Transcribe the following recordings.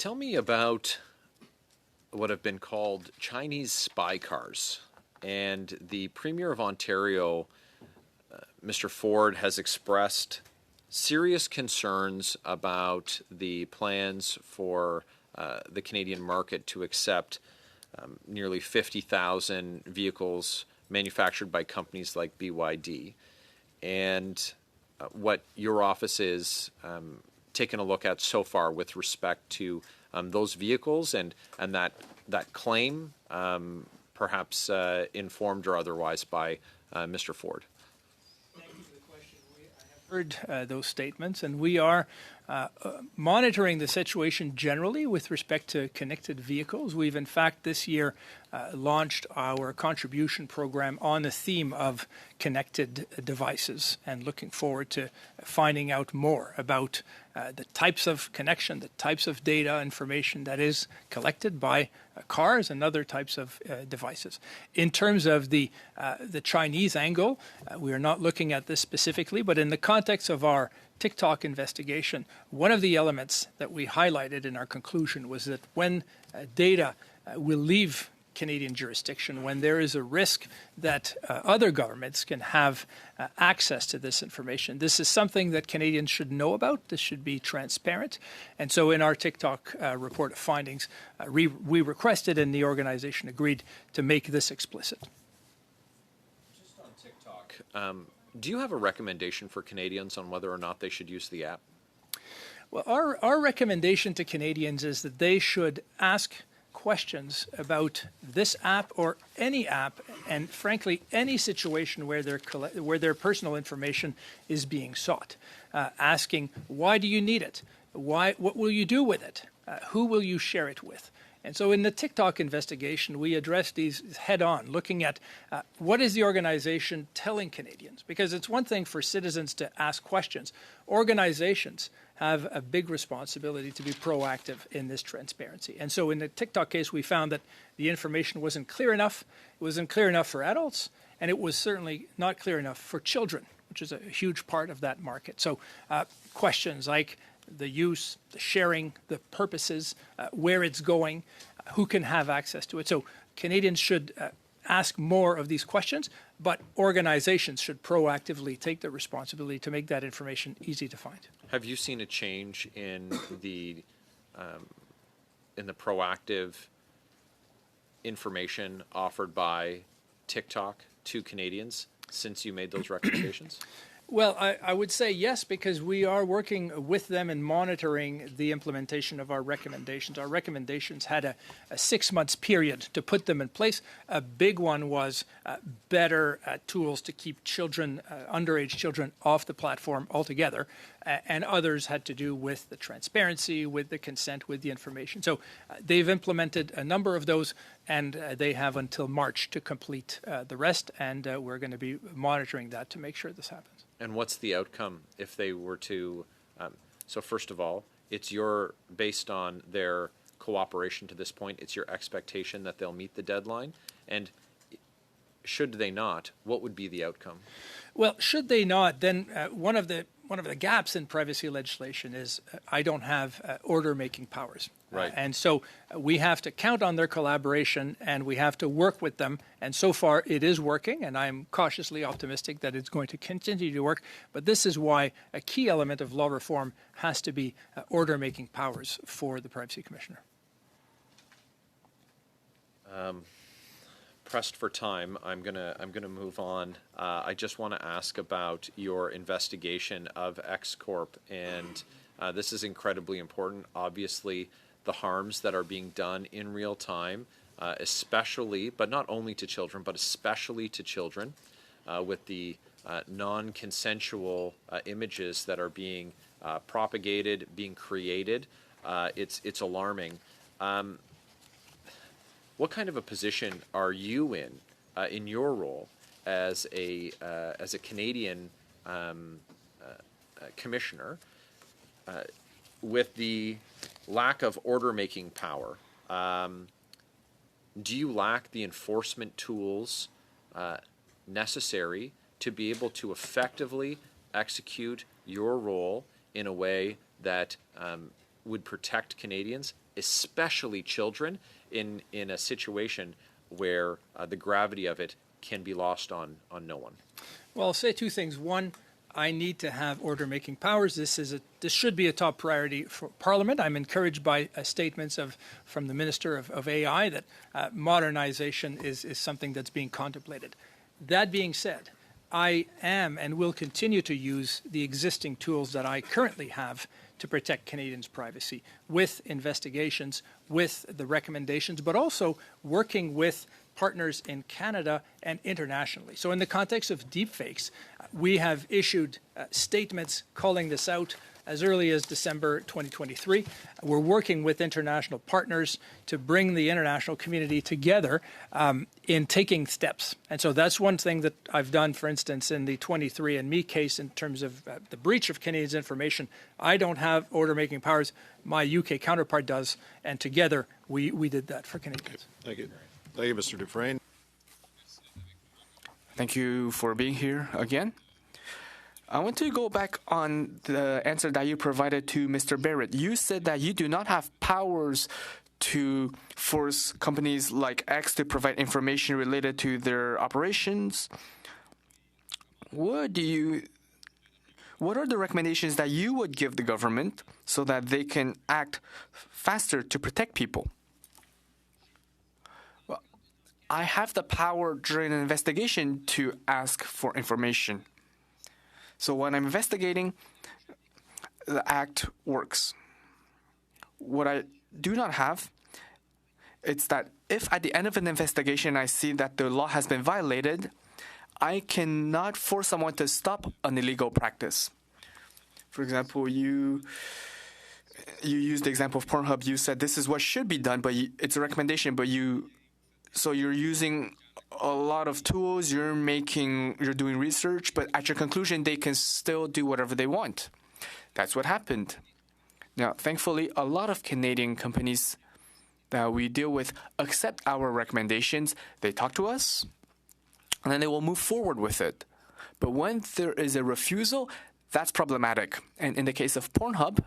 Tell me about what have been called Chinese spy cars. And the Premier of Ontario, Mr. Ford, has expressed serious concerns about the plans for the Canadian market to accept nearly 50,000 vehicles manufactured by companies like BYD. And what your office is taken a look at so far with respect to those vehicles and that claim, perhaps informed or otherwise by Mr. Ford. Thank you for the question. I have heard those statements, and we are monitoring the situation generally with respect to connected vehicles. We've, in fact, this year launched our contribution program on the theme of connected devices and looking forward to finding out more about the types of connection, the types of data information that is collected by cars and other types of devices. In terms of the Chinese angle, we are not looking at this specifically, but in the context of our TikTok investigation, one of the elements that we highlighted in our conclusion was that when data will leave Canadian jurisdiction, when there is a risk that other governments can have access to this information, this is something that Canadians should know about. This should be transparent. And so in our TikTok report of findings, we requested and the organization agreed to make this explicit. Just on TikTok, do you have a recommendation for Canadians on whether or not they should use the app? Well, our recommendation to Canadians is that they should ask questions about this app or any app, and frankly, any situation where their personal information is being sought. Asking, why do you need it? What will you do with it? Who will you share it with? And so in the TikTok investigation, we addressed these head on, looking at what is the organization telling Canadians? Because it's one thing for citizens to ask questions. Organizations have a big responsibility to be proactive in this transparency. And so in the TikTok case, we found that the information wasn't clear enough. It wasn't clear enough for adults, and it was certainly not clear enough for children, which is a huge part of that market. So questions like the use, the sharing, the purposes, where it's going, who can have access to it. So Canadians should ask more of these questions, but organizations should proactively take the responsibility to make that information easy to find. Have you seen a change in the proactive information offered by TikTok to Canadians since you made those recommendations? Well, I would say yes, because we are working with them and monitoring the implementation of our recommendations. Our recommendations had a 6 months period to put them in place. A big one was better tools to keep children, underage children, off the platform altogether. And others had to do with the transparency, with the consent, with the information. So they've implemented a number of those, and they have until March to complete the rest. And we're going to be monitoring that to make sure this happens. And what's the outcome if they were to, so first of all, based on their cooperation to this point, it's your expectation that they'll meet the deadline? And should they not, what would be the outcome? Well, should they not, then one of the gaps in privacy legislation is I don't have order-making powers. Right. And so we have to count on their collaboration, and we have to work with them. And so far, it is working, and I'm cautiously optimistic that it's going to continue to work. But this is why a key element of law reform has to be order-making powers for the Privacy Commissioner. Pressed for time, I'm gonna move on. I just want to ask about your investigation of X Corp, and this is incredibly important. Obviously, the harms that are being done in real time, especially, but not only to children, but especially to children, with the non-consensual images that are being propagated, being created. It's alarming. What kind of a position are you in your role as a Canadian commissioner, with the lack of order-making power? Do you lack the enforcement tools necessary to be able to effectively execute your role in a way that would protect Canadians, especially children, in a situation where the gravity of it can be lost on no one? Well, I'll say two things. One, I need to have order-making powers. This should be a top priority for Parliament. I'm encouraged by statements from the Minister of AI that modernization is something that's being contemplated. That being said, I am and will continue to use the existing tools that I currently have to protect Canadians' privacy, with investigations, with the recommendations, but also working with partners in Canada and internationally. So in the context of deepfakes, we have issued statements calling this out as early as December 2023. We're working with international partners to bring the international community together in taking steps. And so that's one thing that I've done, for instance, in the 23andMe case in terms of the breach of Canadians' information. I don't have order-making powers. My UK counterpart does. And together, we did that for Canadians. Thank you. Thank you, Mr. Dufresne. Thank you for being here again. I want to go back on the answer that you provided to Mr. Barrett. You said that you do not have powers to force companies like X to provide information related to their operations. What are the recommendations that you would give the government so that they can act faster to protect people? Well, I have the power during an investigation to ask for information. So when I'm investigating, the act works. What I do not have, it's that if at the end of an investigation I see that the law has been violated, I cannot force someone to stop an illegal practice. For example, you used the example of Pornhub. You said this is what should be done, but it's a recommendation. But you're using a lot of tools. You're doing research, but at your conclusion, they can still do whatever they want. That's what happened. Now, thankfully, a lot of Canadian companies that we deal with accept our recommendations. They talk to us, and then they will move forward with it. But when there is a refusal, that's problematic. And in the case of Pornhub,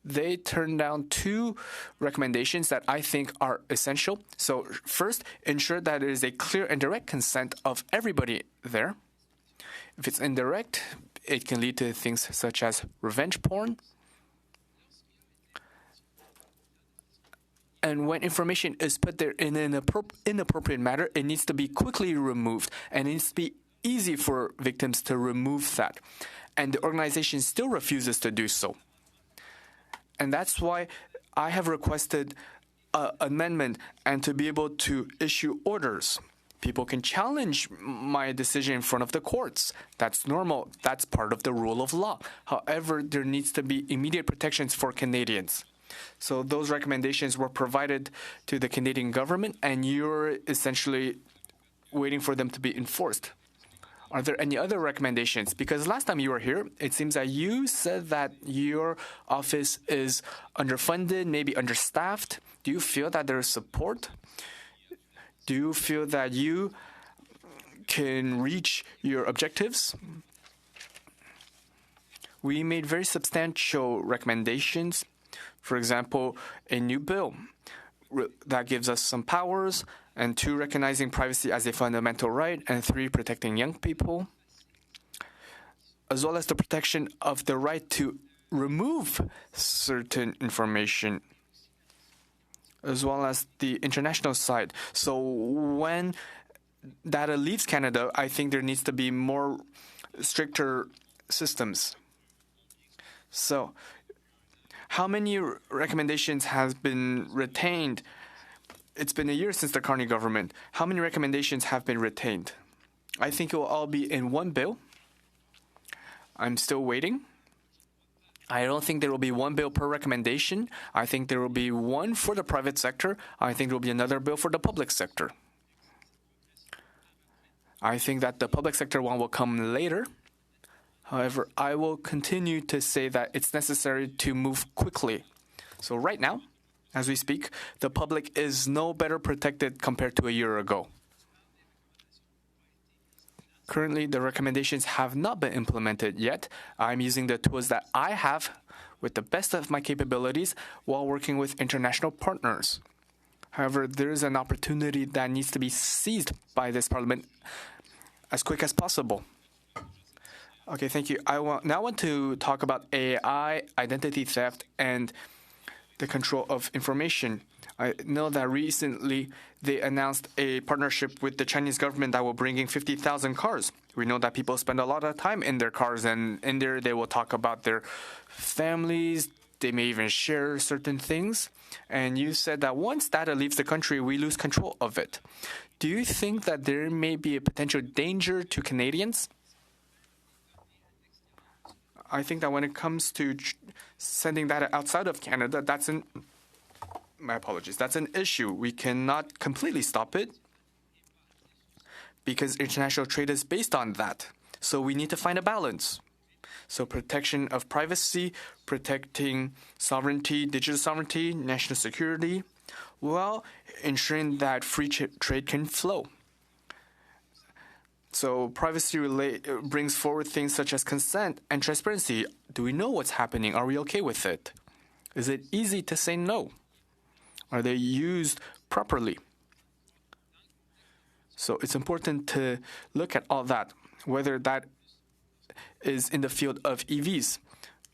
they turned down 2 recommendations that I think are essential. So first, ensure that there is a clear and direct consent of everybody there. If it's indirect, it can lead to things such as revenge porn. And when information is put there in an inappropriate manner, it needs to be quickly removed, and it needs to be easy for victims to remove that. And the organization still refuses to do so. And that's why I have requested an amendment and to be able to issue orders. People can challenge my decision in front of the courts. That's normal. That's part of the rule of law. However, there needs to be immediate protections for Canadians. So those recommendations were provided to the Canadian government, and you're essentially waiting for them to be enforced. Are there any other recommendations? Because last time you were here, it seems that you said that your office is underfunded, maybe understaffed. Do you feel that there is support? Do you feel that you can reach your objectives? We made very substantial recommendations. For example, a new bill that gives us some powers, and 2, recognizing privacy as a fundamental right, and 3, protecting young people, as well as the protection of the right to remove certain information, as well as the international side. So when data leaves Canada, I think there needs to be more stricter systems. So how many recommendations have been retained? It's been a year since the Carney government. How many recommendations have been retained? I think it will all be in one bill. I'm still waiting. I don't think there will be one bill per recommendation. I think there will be one for the private sector. I think there will be another bill for the public sector. I think that the public sector one will come later. However, I will continue to say that it's necessary to move quickly. So right now, as we speak, the public is no better protected compared to a year ago. Currently, the recommendations have not been implemented yet. I'm using the tools that I have with the best of my capabilities while working with international partners. However, there is an opportunity that needs to be seized by this parliament as quick as possible. Okay, thank you. Now want to talk about AI, identity theft, and the control of information. I know that recently they announced a partnership with the Chinese government that will bring in 50,000 cars. We know that people spend a lot of time in their cars, and in there they will talk about their families. They may even share certain things. And you said that once data leaves the country, we lose control of it. Do you think that there may be a potential danger to Canadians? I think that when it comes to sending data outside of Canada, that's an issue. We cannot completely stop it because international trade is based on that. So we need to find a balance. So protection of privacy, protecting sovereignty, digital sovereignty, national security, while ensuring that free trade can flow. So privacy brings forward things such as consent and transparency. Do we know what's happening? Are we okay with it? Is it easy to say no? Are they used properly? So it's important to look at all that, whether that is in the field of EVs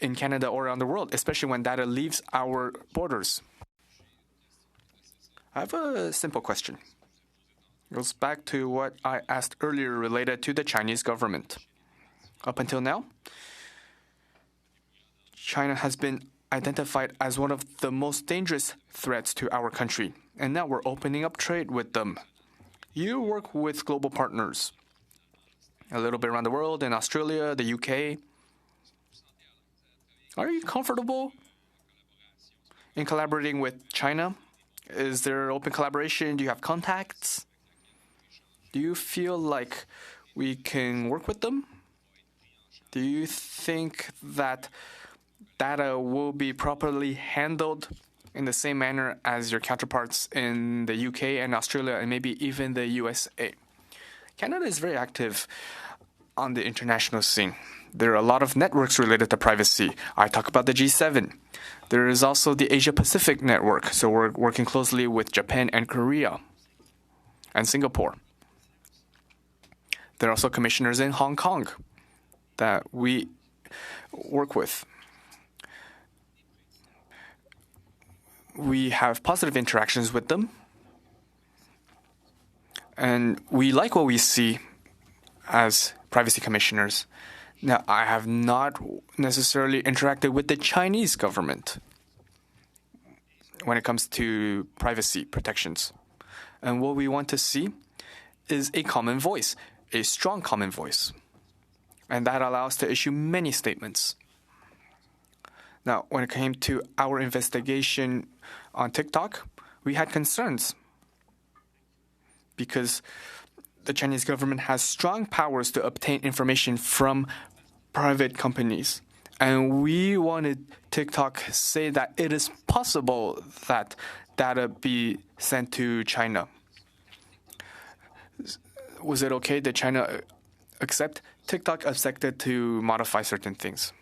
in Canada or around the world, especially when data leaves our borders. I have a simple question. It goes back to what I asked earlier related to the Chinese government. Up until now, China has been identified as one of the most dangerous threats to our country, and now we're opening up trade with them. You work with global partners, a little bit around the world, in Australia, the UK. Are you comfortable in collaborating with China? Is there open collaboration? Do you have contacts? Do you feel like we can work with them? Do you think that data will be properly handled in the same manner as your counterparts in the UK and Australia and maybe even the USA? Canada is very active on the international scene. There are a lot of networks related to privacy. I talk about the G7. There is also the Asia-Pacific network, so we're working closely with Japan and Korea and Singapore. There are also commissioners in Hong Kong that we work with. We have positive interactions with them, and we like what we see as privacy commissioners. Now, I have not necessarily interacted with the Chinese government when it comes to privacy protections. And what we want to see is a common voice, a strong common voice. And that allows us to issue many statements. Now, when it came to our investigation on TikTok, we had concerns because the Chinese government has strong powers to obtain information from private companies. And we wanted TikTok to say that it is possible that data be sent to China. Was it okay that China accept? TikTok accepted to modify certain things.